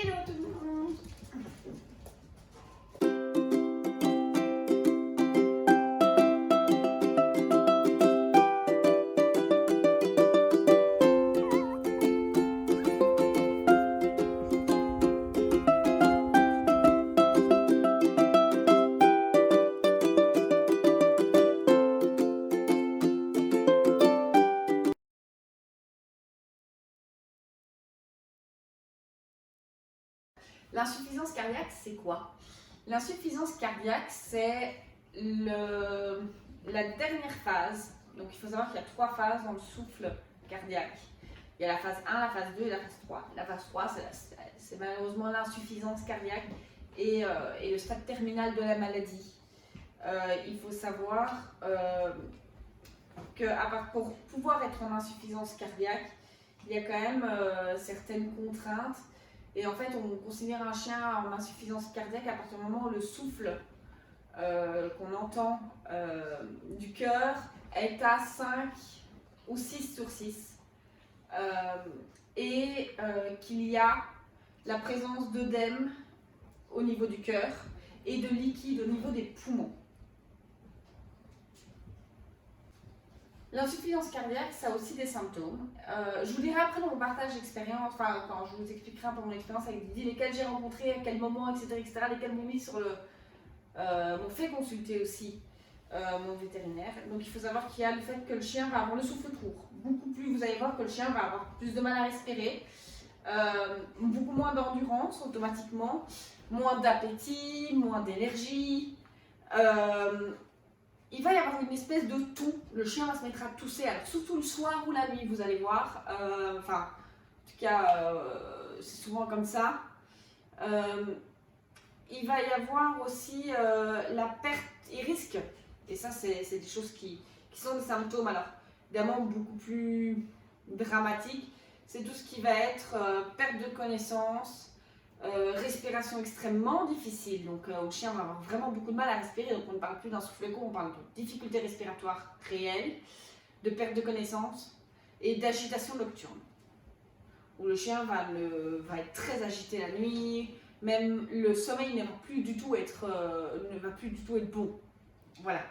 Hello tout le monde. L'insuffisance cardiaque, c'est quoi? L'insuffisance cardiaque, c'est la dernière phase. Donc il faut savoir qu'il y a 3 phases dans le souffle cardiaque. Il y a la phase 1, la phase 2 et la phase 3. La phase 3, c'est malheureusement l'insuffisance cardiaque et le stade terminal de la maladie. Il faut savoir que pour pouvoir être en insuffisance cardiaque, il y a quand même certaines contraintes. Et en fait, on considère un chien en insuffisance cardiaque à partir du moment où le souffle qu'on entend du cœur est à 5 ou 6 sur 6. Qu'il y a la présence d'œdème au niveau du cœur et de liquide au niveau des poumons. L'insuffisance cardiaque, ça a aussi des symptômes. Je vous dirai après dans mon partage d'expérience, enfin quand je vous expliquerai un peu mon expérience avec Didi, lesquels j'ai rencontrés, à quel moment, etc., lesquels m'ont mis sur m'ont fait consulter aussi mon vétérinaire. Donc il faut savoir qu'il y a le fait que le chien va avoir le souffle court. Beaucoup plus, vous allez voir que le chien va avoir plus de mal à respirer, beaucoup moins d'endurance automatiquement, moins d'appétit, moins d'énergie. Il va y avoir une espèce de toux, le chien va se mettre à tousser, alors surtout le soir ou la nuit, vous allez voir, enfin, en tout cas, c'est souvent comme ça. Il va y avoir aussi la perte, il risque, et ça c'est des choses qui sont des symptômes, alors évidemment beaucoup plus dramatiques, c'est tout ce qui va être perte de connaissance, respiration extrêmement difficile, donc le chien va avoir vraiment beaucoup de mal à respirer, donc on ne parle plus d'un souffle court, on parle de difficultés respiratoires réelles, de perte de connaissance et d'agitation nocturne, où le chien va être très agité la nuit, même le sommeil ne va plus du tout être bon. Voilà.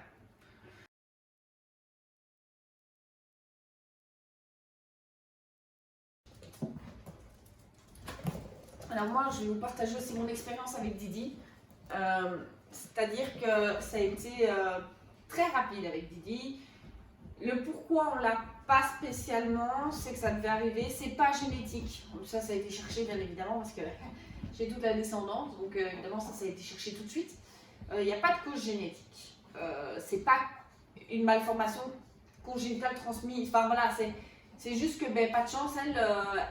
Alors moi, je vais vous partager aussi mon expérience avec Didi. C'est-à-dire que ça a été très rapide avec Didi. Le pourquoi on ne l'a pas spécialement, c'est que ça devait arriver. C'est pas génétique. Ça a été cherché bien évidemment parce que j'ai toute la descendance. Donc évidemment, ça a été cherché tout de suite. Il n'y a pas de cause génétique. C'est pas une malformation congénitale transmise. Enfin voilà, c'est juste que pas de chance,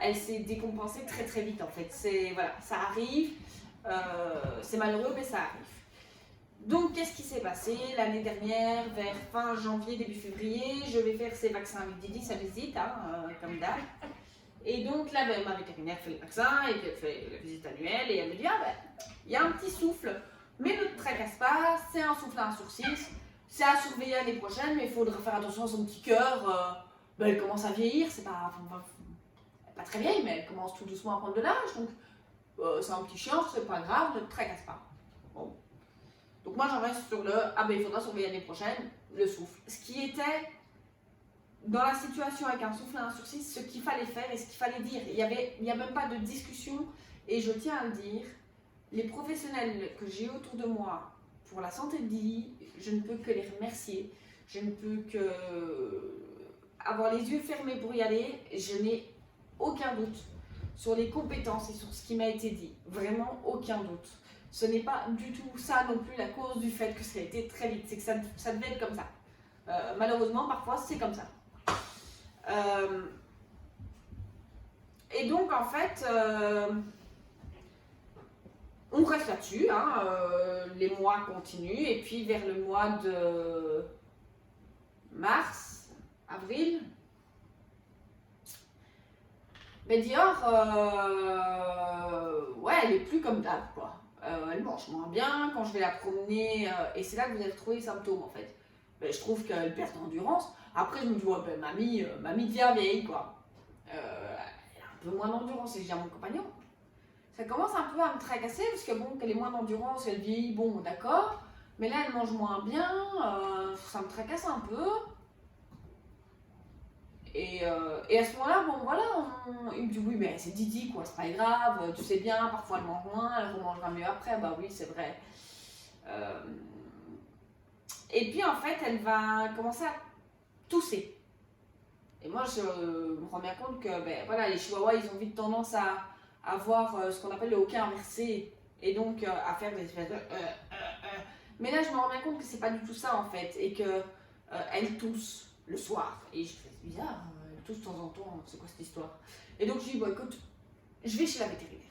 elle s'est décompensée très très vite en fait. Voilà, ça arrive, c'est malheureux mais ça arrive. Donc qu'est-ce qui s'est passé l'année dernière, vers fin janvier, début février, je vais faire ses vaccins avec Didi, sa visite, comme d'hab. Et donc là, ma vétérinaire fait les vaccins et puis elle fait la visite annuelle et elle me dit il y a un petit souffle, mais ne te tracasse pas, c'est un souffle à 1 sur 6, c'est à surveiller l'année prochaine, mais il faudra faire attention à son petit cœur. Elle commence à vieillir, c'est pas très vieille, mais elle commence tout doucement à prendre de l'âge, donc c'est un petit chien, c'est pas grave, ne te tracasse pas. Bon. Donc moi j'en reste sur il faudra surveiller l'année prochaine, le souffle. Ce qui était, dans la situation avec un souffle à 1 sur 6, ce qu'il fallait faire et ce qu'il fallait dire. Il n'y a même pas de discussion, et je tiens à le dire, les professionnels que j'ai autour de moi pour la santé de Didi, je ne peux que les remercier, je ne peux que avoir les yeux fermés pour y aller, je n'ai aucun doute sur les compétences et sur ce qui m'a été dit, vraiment aucun doute. Ce n'est pas du tout ça non plus la cause du fait que ça a été très vite, c'est que ça devait être comme ça. Malheureusement, parfois, c'est comme ça. Et donc, en fait, on reste là-dessus, les mois continuent, et puis vers le mois de mars, avril, Dior, elle est plus comme d'hab, quoi. Elle mange moins bien, quand je vais la promener, et c'est là que vous allez retrouver les symptômes, en fait. Je trouve qu'elle perd d'endurance. Après, je me dis, mamie devient vieille, quoi. Elle a un peu moins d'endurance, et je dis à mon compagnon, ça commence un peu à me tracasser parce que bon, qu'elle est moins d'endurance, elle vieillit, bon, d'accord. Mais là, elle mange moins bien, ça me tracasse un peu. Et à ce moment-là, bon voilà, il me dit oui, mais c'est Didi quoi, c'est pas grave, tu sais bien, parfois elle mange moins, elle remangera mieux après, bah oui, c'est vrai. Euh, et puis en fait, elle va commencer à tousser. Et moi, je me rends bien compte que ben, voilà, les chihuahuas, ils ont vite tendance à avoir ce qu'on appelle le hoquet inversé, et donc à faire des espèces de. Mais là, je me rends bien compte que c'est pas du tout ça en fait, et que elle tousse le soir. Et je fais c'est bizarre, elle tousse de temps en temps, c'est quoi cette histoire? Et donc je dis bon écoute, je vais chez la vétérinaire.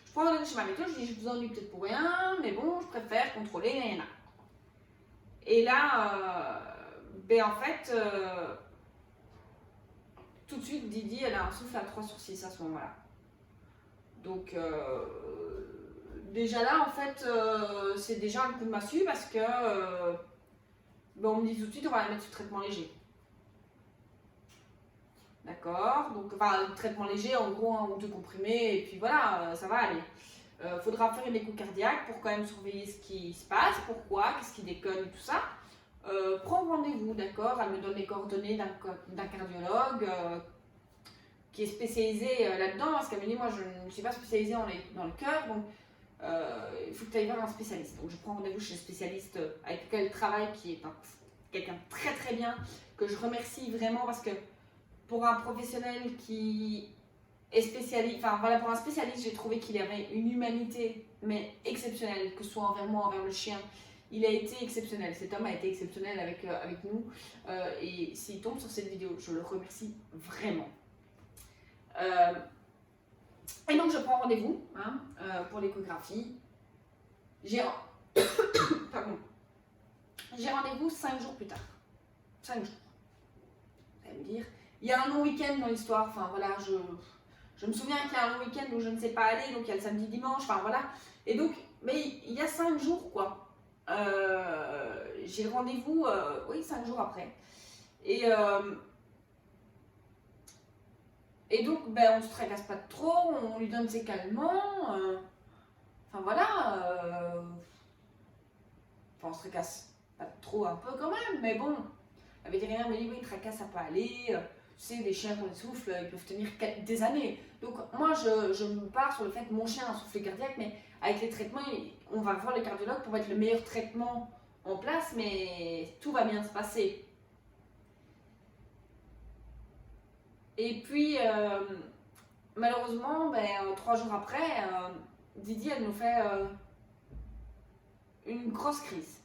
Je prends rendez-vous chez ma vétérinaire, je dis je vous ennuie peut-être pour rien, mais bon, je préfère contrôler, rien. Et là, ben en fait, tout de suite, Didi, elle a un souffle à 3 sur 6 à ce moment-là. Donc, déjà là, en fait, c'est déjà un coup de massue parce que ben, on me dit tout de suite, on va la mettre sous traitement léger. D'accord. Donc, enfin, traitement léger, en gros, 1 ou 2 comprimés, et puis voilà, ça va aller. Faudra faire une écho cardiaque pour quand même surveiller ce qui se passe, pourquoi, qu'est-ce qui déconne, tout ça. Prends rendez-vous, d'accord. Elle me donne les coordonnées d'un cardiologue qui est spécialisé là-dedans, parce qu'elle me dit, moi, je ne suis pas spécialisée dans le cœur, donc il faut que tu ailles voir un spécialiste. Donc, je prends rendez-vous chez le spécialiste avec lequel elle travaille, qui est quelqu'un de très très bien, que je remercie vraiment, parce que pour un professionnel qui est spécialiste, enfin voilà, pour un spécialiste, j'ai trouvé qu'il avait une humanité, mais exceptionnelle, que ce soit envers moi, envers le chien. Il a été exceptionnel, cet homme a été exceptionnel avec nous, et s'il tombe sur cette vidéo, je le remercie vraiment. Et donc je prends rendez-vous pour l'échographie. J'ai rendez-vous 5 jours plus tard. 5 jours. Vous allez me dire, il y a un long week-end dans l'histoire, enfin voilà, je me souviens qu'il y a un long week-end où je ne sais pas aller, donc il y a le samedi, dimanche, enfin voilà. Et donc, mais il y a 5 jours quoi. J'ai rendez-vous, oui, 5 jours après. Et donc, ben, on se tracasse pas trop, on lui donne ses calmants. Enfin voilà. Enfin, on se tracasse pas trop un peu quand même, mais bon. La vétérinaire me dit oui, tracasse, ça peut aller. Tu sais, les chiens qui ont des souffles, ils peuvent tenir des années. Donc moi, je me pars sur le fait que mon chien a un souffle cardiaque, mais avec les traitements, on va voir le cardiologue pour mettre le meilleur traitement en place, mais tout va bien se passer. Et puis, malheureusement, ben, 3 jours après, Didi, elle nous fait une grosse crise.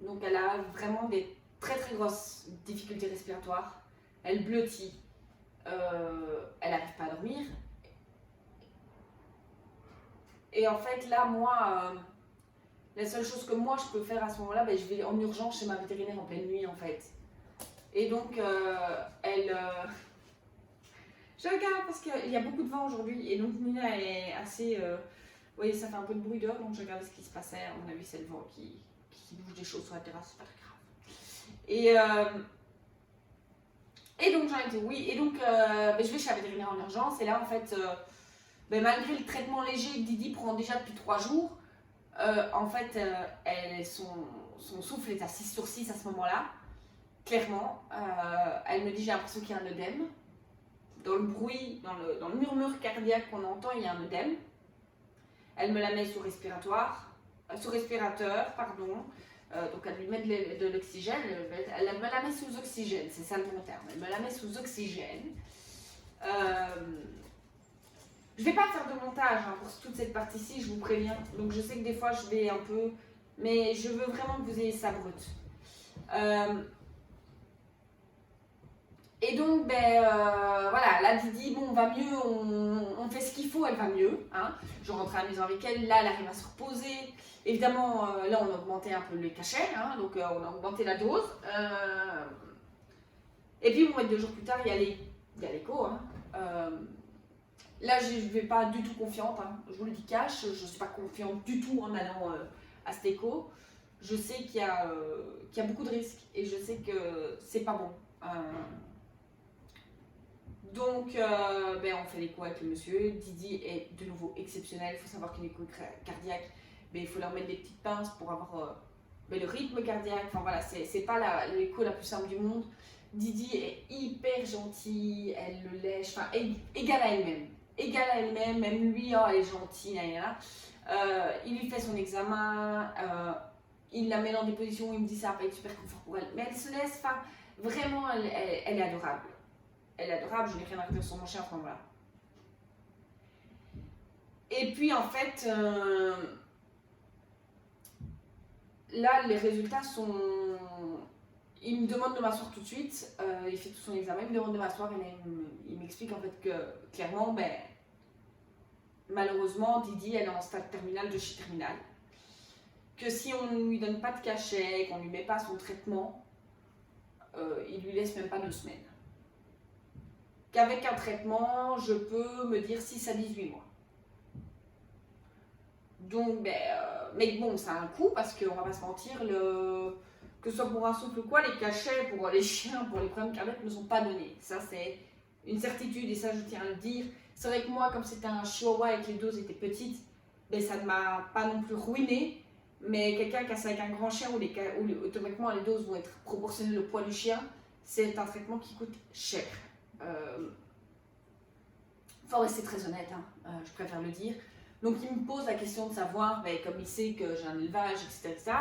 Donc, elle a vraiment des très très grosses difficultés respiratoires. Elle blottit. Elle n'arrive pas à dormir. Et en fait, là, moi, la seule chose que moi je peux faire à ce moment-là, ben, je vais en urgence chez ma vétérinaire en pleine nuit, en fait. Et donc, je regarde parce qu'il y a beaucoup de vent aujourd'hui. Et donc, Nina est assez. Vous voyez, ça fait un peu de bruit dehors, donc je regardais ce qui se passait. À mon avis, c'est le vent qui bouge des choses sur la terrasse, c'est pas très grave. Et donc, j'en ai dit oui. Et donc, ben, je vais chez la vétérinaire en urgence. Et là, en fait, ben, malgré le traitement léger que Didi prend déjà depuis 3 jours, en fait, son souffle est à 6 sur 6 à ce moment-là. Clairement, elle me dit j'ai l'impression qu'il y a un œdème. Dans le bruit, dans le murmure cardiaque qu'on entend, il y a un œdème. Elle me la met sous respirateur, pardon. Donc elle lui met de l'oxygène, elle me la met sous oxygène, c'est ça le bon terme. Elle me la met sous oxygène. Je ne vais pas faire de montage pour toute cette partie-ci, je vous préviens. Donc je sais que des fois je vais un peu, mais je veux vraiment que vous ayez ça brut. Et donc, ben, voilà, là, Didi, bon, on va mieux, on fait ce qu'il faut, elle va mieux. Hein. Je rentre à la maison avec elle, là, elle arrive à se reposer. Évidemment, là, on a augmenté un peu les cachets, hein, donc on a augmenté la dose. Et puis, bon, 2 jours plus tard, il y a l'écho. Hein. Là, je ne vais pas du tout confiante, hein. Je vous le dis cash, je ne suis pas confiante du tout en allant à cet écho. Je sais qu'il y a beaucoup de risques et je sais que c'est pas bon. Donc, on fait l'écho avec le monsieur. Didi est de nouveau exceptionnel. Il faut savoir qu'une écho cardiaque, il faut leur mettre des petites pinces pour avoir le rythme cardiaque. Enfin voilà, c'est pas l'écho la plus simple du monde. Didi est hyper gentille, elle le lèche, enfin égale à elle-même. Égale à elle-même, même lui, elle est gentille, il lui fait son examen, il la met dans des positions où il me dit ça va pas être super confort pour elle. Mais elle se laisse, enfin, vraiment, elle est adorable. Elle est adorable, je n'ai rien à redire sur mon chien, enfin voilà. Et puis en fait, là, les résultats sont... Il me demande de m'asseoir tout de suite, il fait tout son examen, il me demande de m'asseoir et il m'explique en fait que clairement, malheureusement, Didi, elle est en stade terminal de chez terminal. Que si on ne lui donne pas de cachet, qu'on ne lui met pas son traitement, il lui laisse même pas 2 semaines. Qu'avec un traitement, je peux me dire 6 à 18 mois. Donc, mais bon, ça a un coût parce qu'on va pas se mentir, que ce soit pour un souffle ou quoi, les cachets pour les chiens, pour les problèmes cardiaques ne sont pas donnés. Ça, c'est une certitude et ça, je tiens à le dire. C'est vrai que moi, comme c'était un chihuahua et que les doses étaient petites, ça ne m'a pas non plus ruiné. Mais quelqu'un qui a ça avec un grand chien où automatiquement les doses vont être proportionnelles au poids du chien, c'est un traitement qui coûte cher. Faut rester très honnête, je préfère le dire. Donc il me pose la question de savoir, comme il sait que j'ai un élevage, etc.,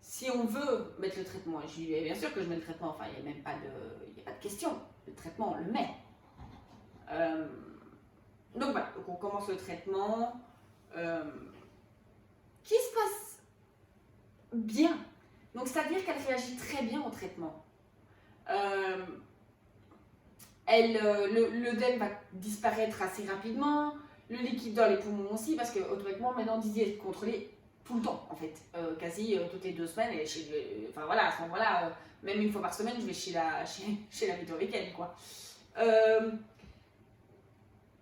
si on veut mettre le traitement. Je lui dis bien sûr que je mets le traitement, enfin il n'y a même pas de question. Le traitement, on le met. Donc voilà, donc on commence le traitement qui se passe bien. Donc c'est-à-dire qu'elle réagit très bien au traitement. L'œdème va disparaître assez rapidement, le liquide dans les poumons aussi, parce que automatiquement maintenant Didi est contrôlée tout le temps en fait, quasi toutes les 2 semaines. Et enfin voilà, à ce moment-là, même une fois par semaine, je vais chez la véto avec elle, quoi.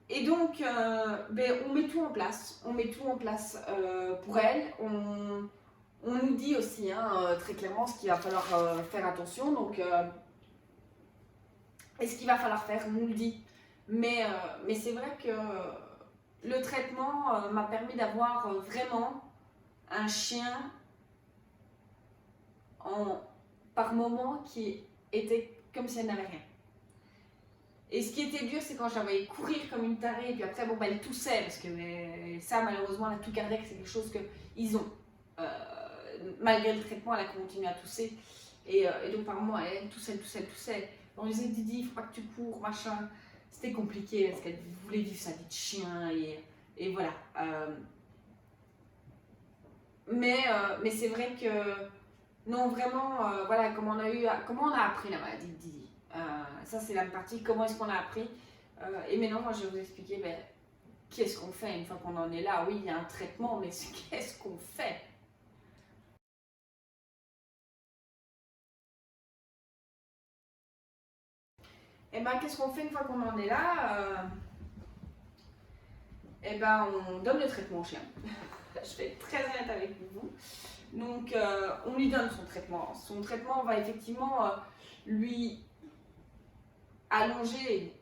Et donc, on met tout en place. On met tout en place pour elle. On nous dit aussi très clairement ce qu'il va falloir faire attention. Donc, et ce qu'il va falloir faire, on nous le dit. Mais c'est vrai que le traitement m'a permis d'avoir vraiment un chien par moment qui était comme si elle n'avait rien. Et ce qui était dur, c'est quand je la voyais courir comme une tarée, et puis après, elle toussait, parce que ça, malheureusement, la toux cardiaque, c'est quelque chose qu'ils ont. Malgré le traitement, elle a continué à tousser. Et donc, par moment, elle toussait. On lui disait, Didi, il faut pas que tu cours, machin. C'était compliqué, parce qu'elle voulait vivre sa vie de chien, et voilà. Mais c'est vrai que, non, vraiment, voilà, comment on a appris la maladie de Didi. Ça, c'est la partie, comment est-ce qu'on a appris. Et maintenant, moi, je vais vous expliquer qu'est-ce qu'on fait une fois qu'on en est là. Oui, il y a un traitement, mais qu'est-ce qu'on fait? Qu'est-ce qu'on fait une fois qu'on en est là? On donne le traitement au chien. Je vais être très honnête avec vous. Donc, on lui donne son traitement. Son traitement va effectivement lui allonger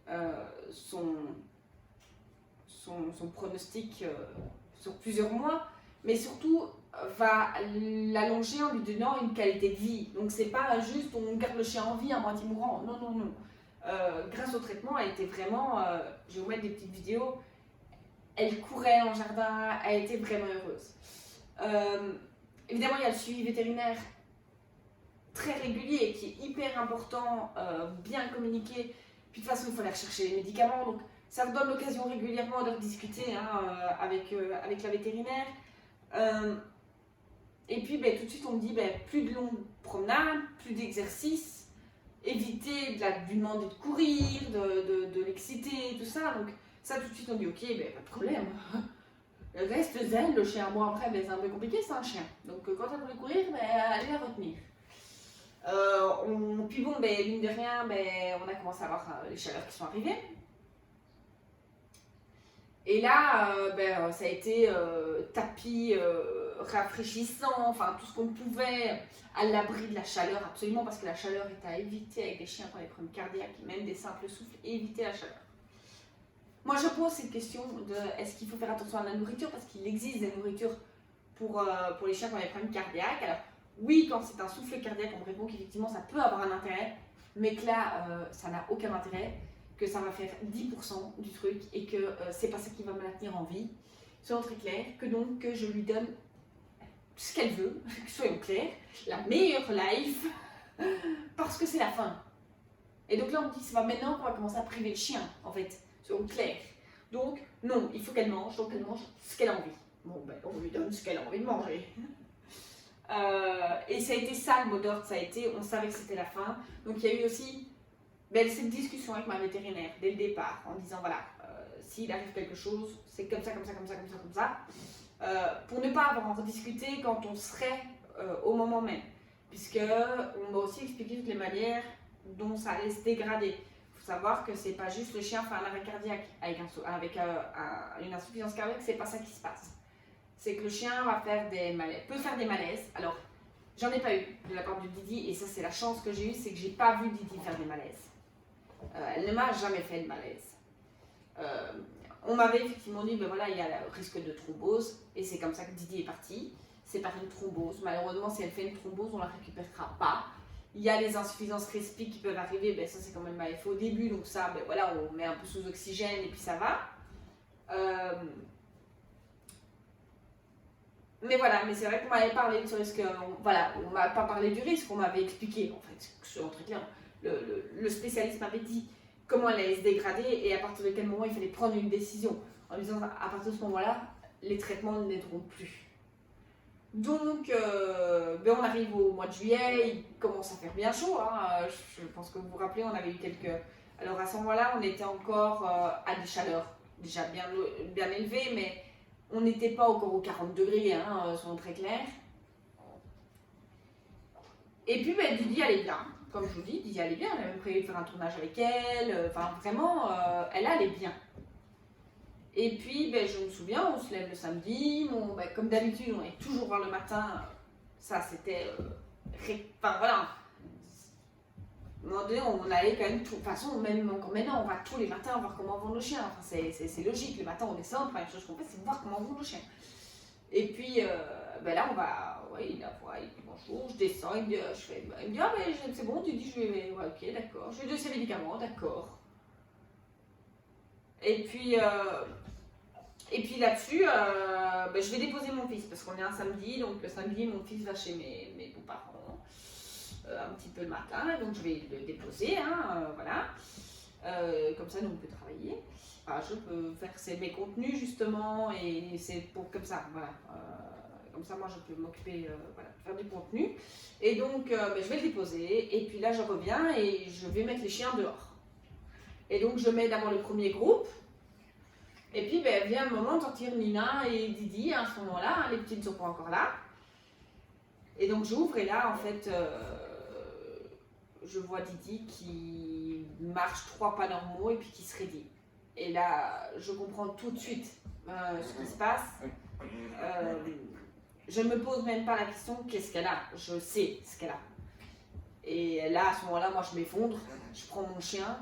son pronostic sur plusieurs mois, mais surtout va l'allonger en lui donnant une qualité de vie. Donc c'est pas juste on garde le chien en vie à moitié mourant. Non. Grâce au traitement, elle était vraiment, je vais vous mettre des petites vidéos, elle courait en jardin, elle était vraiment heureuse. Évidemment, il y a le suivi vétérinaire très régulier qui est hyper important, bien communiqué. Puis de toute façon, il faut aller rechercher les médicaments. Donc ça vous donne l'occasion régulièrement de discuter avec la vétérinaire. Et puis tout de suite, on me dit plus de longues promenades, plus d'exercices, éviter de lui demander de courir, de l'exciter, tout ça. Donc ça, tout de suite, on dit ok, pas de problème. Reste zen, le chien. Bon, après, c'est un peu compliqué, c'est un chien. Donc quand elle voulait courir, allez la retenir. Puis bon, mine de rien, on a commencé à avoir les chaleurs qui sont arrivées. Et là, ça a été tapis rafraîchissant, enfin tout ce qu'on pouvait, à l'abri de la chaleur, absolument, parce que la chaleur est à éviter avec des chiens qui ont des problèmes cardiaques, même des simples souffles, éviter la chaleur. Moi, je pose cette question de est-ce qu'il faut faire attention à la nourriture, parce qu'il existe des nourritures pour les chiens qui ont des problèmes cardiaques. Alors, oui, quand c'est un souffle cardiaque, on me répond qu'effectivement ça peut avoir un intérêt, mais que là, ça n'a aucun intérêt, que ça va faire 10% du truc et que c'est pas ça qui va me la tenir en vie. Soyons très clairs, que donc que je lui donne ce qu'elle veut, soyons clairs, la meilleure life, parce que c'est la fin. Et donc là, on me dit, c'est pas maintenant qu'on va commencer à priver le chien, en fait, soyons clairs. Donc, non, il faut qu'elle mange, donc elle mange ce qu'elle a envie. Bon, on lui donne ce qu'elle a envie de manger. Et ça a été ça le mot d'ordre, ça a été, on savait que c'était la fin. Donc il y a eu aussi cette discussion avec ma vétérinaire dès le départ, en disant voilà, s'il arrive quelque chose, c'est comme ça, comme ça, comme ça, comme ça, comme ça. Pour ne pas avoir à en rediscuter quand on serait au moment même. Puisqu'on m'a aussi expliqué toutes les manières dont ça allait se dégrader. Il faut savoir que c'est pas juste le chien fait un arrêt cardiaque avec une insuffisance cardiaque, c'est pas ça qui se passe. C'est que le chien va faire des malaises, peut faire des malaises. Alors, j'en ai pas eu de la part de Didi, et ça c'est la chance que j'ai eue, c'est que j'ai pas vu Didi faire des malaises. Elle ne m'a jamais fait de malaise. On m'avait effectivement dit, ben voilà, il y a le risque de thrombose, et c'est comme ça que Didi est partie. C'est par une thrombose. Malheureusement, si elle fait une thrombose, on la récupérera pas. Il y a les insuffisances respiques qui peuvent arriver, ben ça c'est quand même mal fait au début, donc ça, ben voilà, on met un peu sous oxygène et puis ça va. Mais voilà, mais c'est vrai qu'on m'avait parlé de ce risque, voilà, on m'a pas parlé du risque, on m'avait expliqué, en fait, selon très clair, le spécialiste m'avait dit comment elle allait se dégrader et à partir de quel moment il fallait prendre une décision, en disant à partir de ce moment-là, les traitements n'aideront plus. Donc, on arrive au mois de juillet, il commence à faire bien chaud, hein. Je pense que vous vous rappelez, on avait eu quelques... Alors à ce moment-là, on était encore à des chaleurs déjà bien élevées, mais on n'était pas encore aux 40 degrés, hein, soyons très clairs. Et puis Didi allait bien, comme je vous dis, Didi allait bien, on avait même prévu de faire un tournage avec elle, enfin vraiment, elle allait bien. Et puis je me souviens, on se lève le samedi, comme d'habitude on est toujours voir le matin, ça c'était... Enfin voilà, à un moment donné on allait quand même, de toute façon même encore maintenant on va tous les matins voir comment vont nos chiens, enfin, c'est logique, le matin on descend, la première chose qu'on fait c'est voir comment vont nos chiens. Et puis là on va, ouais, il dit bonjour, je descends, il me dit, il me dit ah mais c'est bon, tu dis je vais, ouais, ok d'accord, je vais donner ses médicaments, d'accord. Et puis là-dessus, je vais déposer mon fils parce qu'on est un samedi, donc le samedi mon fils va chez mes beaux-parents un petit peu le matin, donc je vais le déposer, voilà. Comme ça nous on peut travailler. Enfin, je peux faire mes contenus justement et c'est pour comme ça, voilà. Comme ça moi je peux m'occuper, voilà, faire du contenu. Et donc je vais le déposer et puis là je reviens et je vais mettre les chiens dehors. Et donc je mets d'abord le premier groupe. Et puis vient le moment de sortir Nina et Didi à ce moment-là, les petits ne sont pas encore là. Et donc j'ouvre et là en fait je vois Didi qui marche 3 pas normaux et puis qui se raidit. Et là je comprends tout de suite ce qui se passe. Je ne me pose même pas la question qu'est-ce qu'elle a, je sais ce qu'elle a. Et là à ce moment-là moi je m'effondre, je prends mon chien,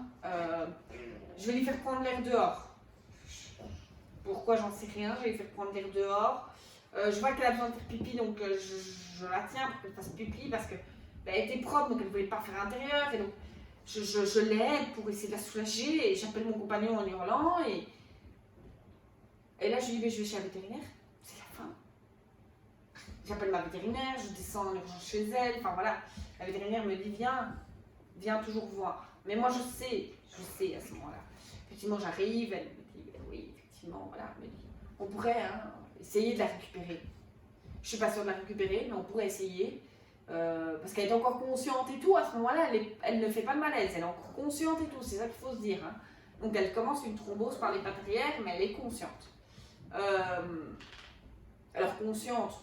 je vais lui faire prendre l'air dehors. Pourquoi j'en sais rien, je vais lui faire prendre l'air dehors. Je vois qu'elle a besoin de faire pipi, donc je la tiens pour qu'elle fasse pipi parce qu'elle était propre, donc elle ne voulait pas faire à l'intérieur. Et donc je l'aide pour essayer de la soulager et j'appelle mon compagnon en hurlant. Et là je lui dis, je vais chez la vétérinaire, c'est la fin. J'appelle ma vétérinaire, je descends en urgence chez elle, enfin voilà. La vétérinaire me dit, viens toujours voir. Mais moi je sais à ce moment-là. Effectivement j'arrive, elle me dit, oui, effectivement, voilà, elle me dit, on pourrait essayer de la récupérer. Je suis pas sûre de la récupérer, mais on pourrait essayer. Parce qu'elle est encore consciente et tout, à ce moment-là, elle ne fait pas de malaise, elle est encore consciente et tout, c'est ça qu'il faut se dire. Hein. Donc elle commence une thrombose par les pattes arrière, mais elle est consciente. Alors consciente,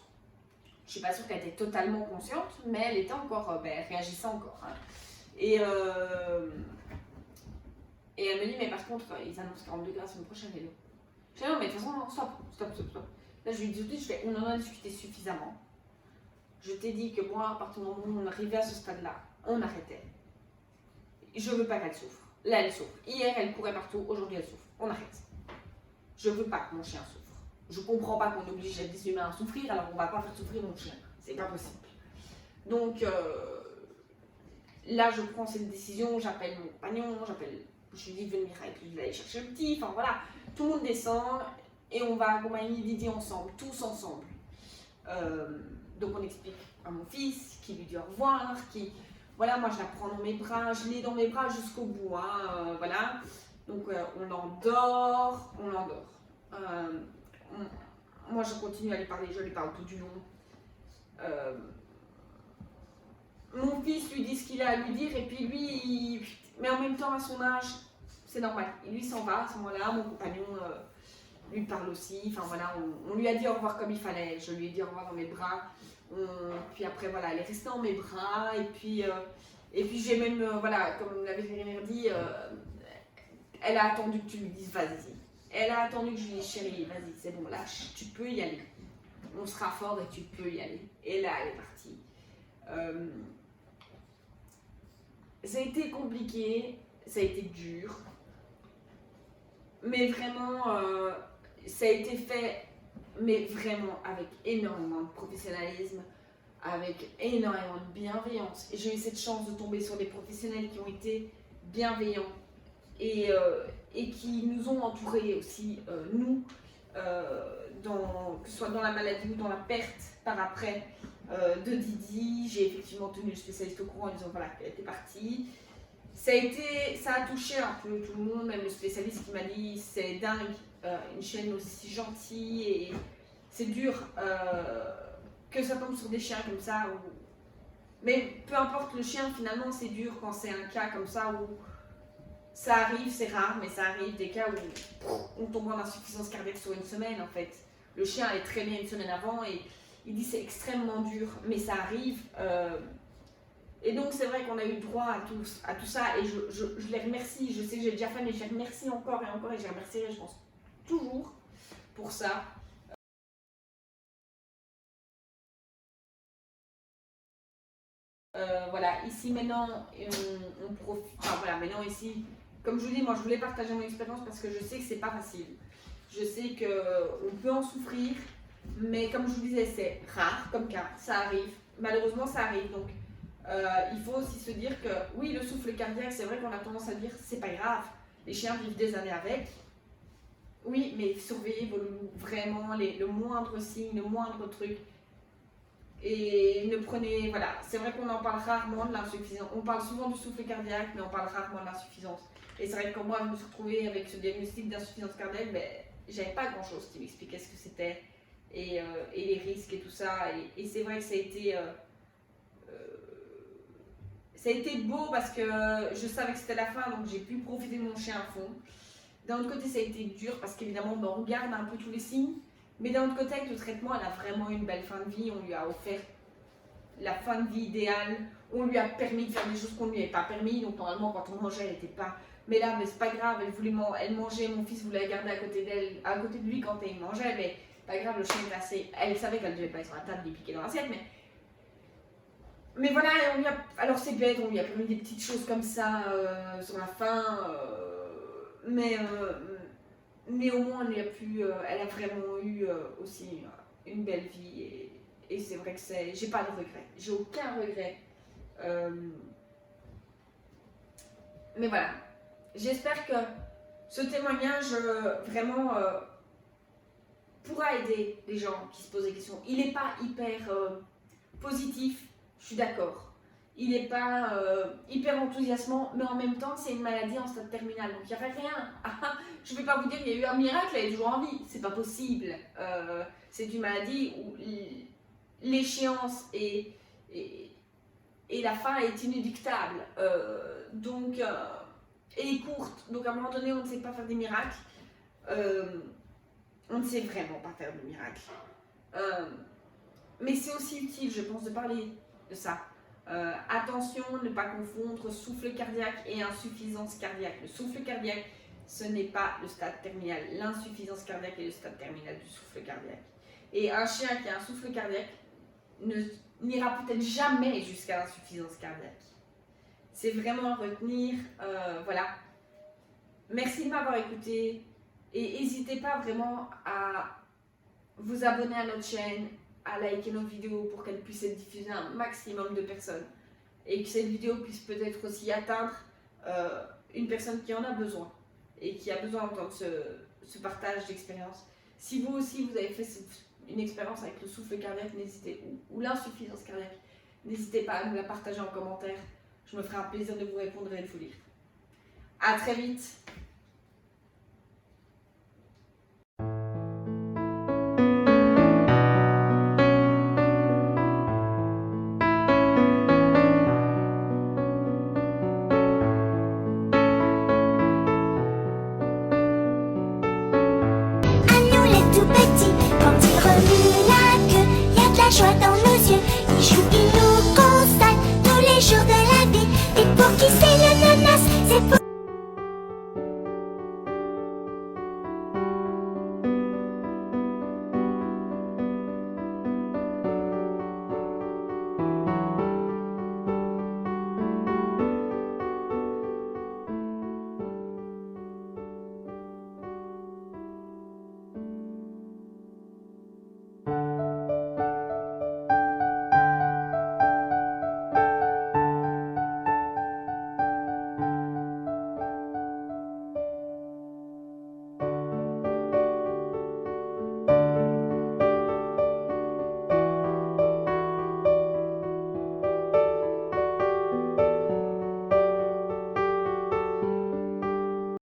je suis pas sûre qu'elle était totalement consciente, mais elle était encore, elle réagissait encore. Hein. Et elle me dit, mais par contre, ils annoncent 40 degrés la semaine prochaine, Hello. Je dis non, mais de toute façon, non, stop. Là, je lui dis tout de suite, on en a discuté suffisamment. Je t'ai dit que moi, à partir du moment où on arrivait à ce stade-là, on arrêtait. Je veux pas qu'elle souffre. Là, elle souffre. Hier, elle courait partout. Aujourd'hui, elle souffre. On arrête. Je veux pas que mon chien souffre. Je comprends pas qu'on oblige des humains à souffrir, alors on va pas faire souffrir mon chien. C'est pas possible. Donc, là, je prends cette décision. J'appelle mon compagnon. Je lui dis de venir avec lui, d'aller chercher le petit. Enfin, voilà. Tout le monde descend et on va accompagner Didi ensemble. Tous ensemble. Donc, on explique à mon fils, qui lui dit au revoir, voilà, moi je la prends dans mes bras, je l'ai dans mes bras jusqu'au bout, hein, voilà. Donc on l'endort. Moi je continue à lui parler, je lui parle tout du long. Mon fils lui dit ce qu'il a à lui dire et puis lui, mais en même temps à son âge, c'est normal. Lui s'en va à ce moment-là, mon compagnon lui parle aussi, enfin voilà, on lui a dit au revoir comme il fallait, je lui ai dit au revoir dans mes bras. Puis après, voilà, elle est restée dans mes bras. Et puis j'ai même, voilà, comme la vétérinaire dit, elle a attendu que tu lui dises vas-y. Elle a attendu que je lui dise chérie, vas-y, c'est bon, lâche, tu peux y aller. On sera fort et tu peux y aller. Et là, elle est partie. Ça a été compliqué, ça a été dur. Mais vraiment, ça a été fait mais vraiment avec énormément de professionnalisme, avec énormément de bienveillance. Et j'ai eu cette chance de tomber sur des professionnels qui ont été bienveillants et qui nous ont entourés aussi, nous, que ce soit dans la maladie ou dans la perte par après de Didi. J'ai effectivement tenu le spécialiste au courant en disant voilà, qu'elle était partie. Ça a touché un peu tout le monde, même le spécialiste qui m'a dit c'est dingue, une chaîne aussi gentille et c'est dur que ça tombe sur des chiens comme ça. Mais peu importe le chien, finalement c'est dur quand c'est un cas comme ça où ça arrive, c'est rare, mais ça arrive des cas où on tombe en insuffisance cardiaque sur une semaine en fait. Le chien allait très bien une semaine avant et il dit c'est extrêmement dur, mais ça arrive. Et donc c'est vrai qu'on a eu droit à tout ça et je les remercie. Je sais que j'ai déjà fait, mais je les remercie encore et encore et je les remercierai, je pense, toujours pour ça. Voilà, ici maintenant, on profite. Enfin voilà, maintenant ici, comme je vous dis, moi je voulais partager mon expérience parce que je sais que c'est pas facile. Je sais qu'on peut en souffrir, mais comme je vous disais, c'est rare comme cas, ça arrive. Malheureusement, ça arrive. Donc il faut aussi se dire que oui, le souffle cardiaque, c'est vrai qu'on a tendance à dire c'est pas grave, les chiens vivent des années avec. Oui, mais surveillez vos loulous, vraiment, le moindre signe, le moindre truc. Et ne prenez, voilà, c'est vrai qu'on en parle rarement de l'insuffisance. On parle souvent du souffle cardiaque, mais on parle rarement de l'insuffisance. Et c'est vrai que quand moi je me suis retrouvée avec ce diagnostic d'insuffisance cardiaque, ben, j'avais pas grand chose qui m'expliquait ce que c'était et les risques et tout ça. Et c'est vrai que ça a été beau parce que je savais que c'était la fin, donc j'ai pu profiter de mon chien à fond. D'un autre côté, ça a été dur parce qu'évidemment, ben, on regarde un peu tous les signes. Mais d'un autre côté, avec le traitement, elle a vraiment eu une belle fin de vie. On lui a offert la fin de vie idéale. On lui a permis de faire des choses qu'on ne lui avait pas permis. Donc normalement, quand on mangeait, elle n'était pas... Mais là, mais c'est pas grave, elle mangeait, mon fils voulait la garder à côté de lui quand il mangeait. Mais pas grave, le chien était assez... Elle savait qu'elle ne devait pas être sur la table, lui piquer dans l'assiette. Mais voilà, alors c'est bête, on lui a permis des petites choses comme ça sur la fin. Mais au moins, elle a vraiment eu aussi une belle vie. Et c'est vrai que j'ai pas de regret. J'ai aucun regret. Mais voilà. J'espère que ce témoignage vraiment pourra aider les gens qui se posent des questions. Il n'est pas hyper positif, je suis d'accord. Il n'est pas hyper enthousiasmant, mais en même temps, c'est une maladie en stade terminal. Donc, il n'y avait rien. Je ne vais pas vous dire qu'il y a eu un miracle, elle est toujours en vie. C'est pas possible. C'est une maladie où l'échéance et la fin est inéluctable. Elle est courte. Donc, à un moment donné, on ne sait pas faire des miracles. On ne sait vraiment pas faire de miracles. Mais c'est aussi utile, je pense, de parler de ça. Attention, ne pas confondre souffle cardiaque et insuffisance cardiaque. Le souffle cardiaque, ce n'est pas le stade terminal. L'insuffisance cardiaque est le stade terminal du souffle cardiaque. Et un chien qui a un souffle cardiaque n'ira peut-être jamais jusqu'à l'insuffisance cardiaque. C'est vraiment à retenir. Voilà. Merci de m'avoir écouté. Et n'hésitez pas vraiment à vous abonner à notre chaîne, à liker nos vidéos pour qu'elles puissent être diffusées à un maximum de personnes. Et que cette vidéo puisse peut-être aussi atteindre une personne qui en a besoin. Et qui a besoin d'entendre ce partage d'expérience. Si vous aussi vous avez fait une expérience avec le souffle cardiaque, ou l'insuffisance cardiaque, n'hésitez pas à nous la partager en commentaire. Je me ferai un plaisir de vous répondre et de vous lire. À très vite. Tout petit, quand il remue la queue, y a de la joie dans